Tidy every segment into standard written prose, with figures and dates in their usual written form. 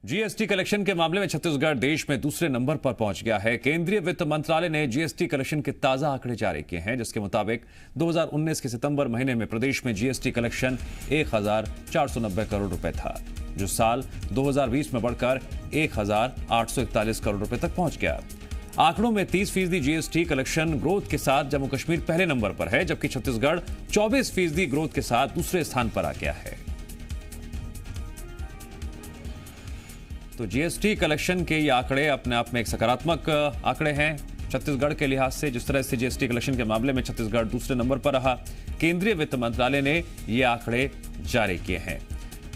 GST collection के मामले में छत्तीसगढ़ देश में दूसरे नंबर पर पहुंच गया है। केंद्रीय वित्त मंत्रालय ने जीएसटी कलेक्शन के ताजा आंकड़े जारी किए हैं, जिसके मुताबिक 2019 के सितंबर महीने में प्रदेश में जीएसटी कलेक्शन 1490 करोड़ रुपए था, जो साल 2020 में बढ़कर 1841 करोड़ रुपए तक पहुंच गया। आंकड़ों में 30% जीएसटी कलेक्शन ग्रोथ के साथ जम्मू कश्मीर पहले नंबर पर है, जबकि छत्तीसगढ़ 24% ग्रोथ के साथ दूसरे स्थान पर आ गया है। तो जीएसटी कलेक्शन के ये आंकड़े अपने आप में एक सकारात्मक आंकड़े हैं छत्तीसगढ़ के लिहाज से। जिस तरह से जीएसटी कलेक्शन के मामले में छत्तीसगढ़ दूसरे नंबर पर रहा, केंद्रीय वित्त मंत्रालय ने ये आंकड़े जारी किए हैं।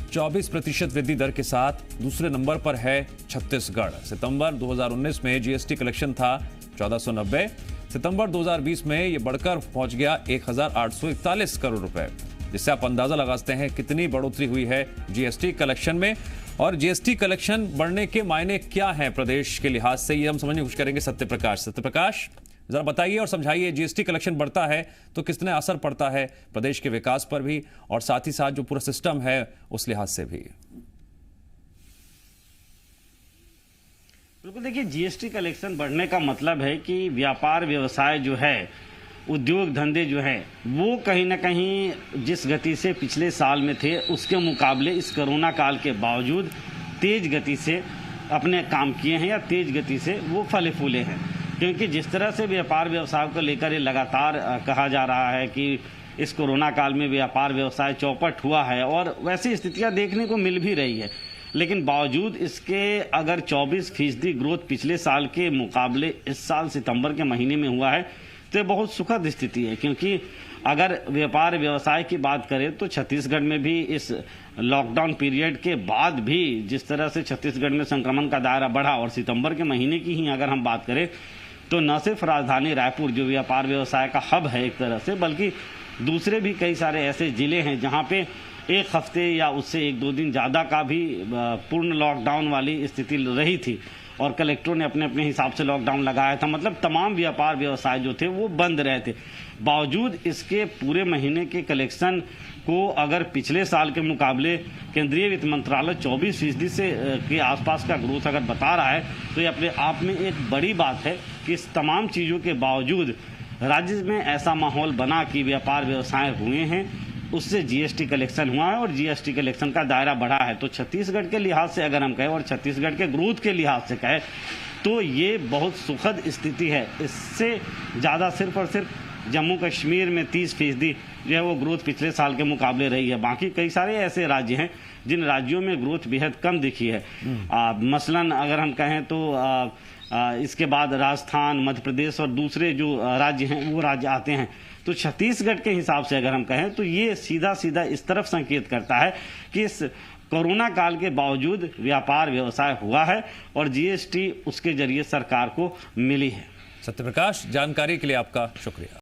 24% वृद्धि दर के साथ दूसरे नंबर पर है छत्तीसगढ़। सितंबर 2019 में जीएसटी कलेक्शन था 1490। सितंबर 2020 में ये बढ़कर पहुंच गया 1841 करोड़ रुपए, जिससे आप अंदाजा लगा सकते हैं कितनी बढ़ोतरी हुई है जीएसटी कलेक्शन में। और जीएसटी कलेक्शन बढ़ने के मायने क्या हैं प्रदेश के लिहाज से, ये हम समझने की कोशिश करेंगे सत्यप्रकाश जरा बताइए और समझाइए। जीएसटी कलेक्शन बढ़ता है तो कितना असर पड़ता है प्रदेश के विकास पर भी, और साथ ही साथ जो पूरा सिस्टम है उस लिहाज से भी। बिल्कुल, देखिए, जीएसटी कलेक्शन बढ़ने का मतलब है कि व्यापार व्यवसाय जो है, उद्योग धंधे जो हैं, वो कहीं ना कहीं जिस गति से पिछले साल में थे उसके मुकाबले इस कोरोना काल के बावजूद तेज गति से अपने काम किए हैं, या तेज गति से वो फले फूले हैं। क्योंकि जिस तरह से व्यापार व्यवसाय को लेकर ये लगातार कहा जा रहा है कि इस कोरोना काल में व्यापार व्यवसाय चौपट हुआ है, और वैसी स्थितियां देखने को मिल भी रही है, लेकिन बावजूद इसके अगर 24% ग्रोथ पिछले साल के मुकाबले इस साल सितंबर के महीने में हुआ है तो ये बहुत सुखद स्थिति है। क्योंकि अगर व्यापार व्यवसाय की बात करें तो छत्तीसगढ़ में भी इस लॉकडाउन पीरियड के बाद भी जिस तरह से छत्तीसगढ़ में संक्रमण का दायरा बढ़ा, और सितंबर के महीने की ही अगर हम बात करें तो न सिर्फ राजधानी रायपुर जो व्यापार व्यवसाय का हब है एक तरह से, बल्कि दूसरे भी कई सारे ऐसे जिले हैं जहाँ पे एक हफ्ते या उससे 1-2 दिन ज़्यादा का भी पूर्ण लॉकडाउन वाली स्थिति रही थी, और कलेक्टरों ने अपने अपने हिसाब से लॉकडाउन लगाया था। मतलब तमाम व्यापार व्यवसाय जो थे वो बंद रहे थे। बावजूद इसके पूरे महीने के कलेक्शन को अगर पिछले साल के मुकाबले केंद्रीय वित्त मंत्रालय 24% से के आसपास का ग्रोथ अगर बता रहा है, तो ये अपने आप में एक बड़ी बात है कि इस तमाम चीज़ों के बावजूद राज्य में ऐसा माहौल बना कि व्यापार व्यवसाय हुए हैं, उससे जीएसटी कलेक्शन हुआ है और जीएसटी कलेक्शन का दायरा बढ़ा है। तो छत्तीसगढ़ के लिहाज से अगर हम कहें और छत्तीसगढ़ के ग्रोथ के लिहाज से कहें तो ये बहुत सुखद स्थिति है। इससे ज़्यादा सिर्फ और सिर्फ जम्मू कश्मीर में 30% जो है वो ग्रोथ पिछले साल के मुकाबले रही है। बाकी कई सारे ऐसे राज्य हैं जिन राज्यों में ग्रोथ बेहद कम दिखी है। मसलन अगर हम कहें तो इसके बाद राजस्थान, मध्य प्रदेश और दूसरे जो राज्य हैं वो राज्य आते हैं। तो छत्तीसगढ़ के हिसाब से अगर हम कहें तो ये सीधा सीधा इस तरफ संकेत करता है कि इस कोरोना काल के बावजूद व्यापार व्यवसाय हुआ है और जीएसटी उसके जरिए सरकार को मिली है। सत्यप्रकाश, जानकारी के लिए आपका शुक्रिया।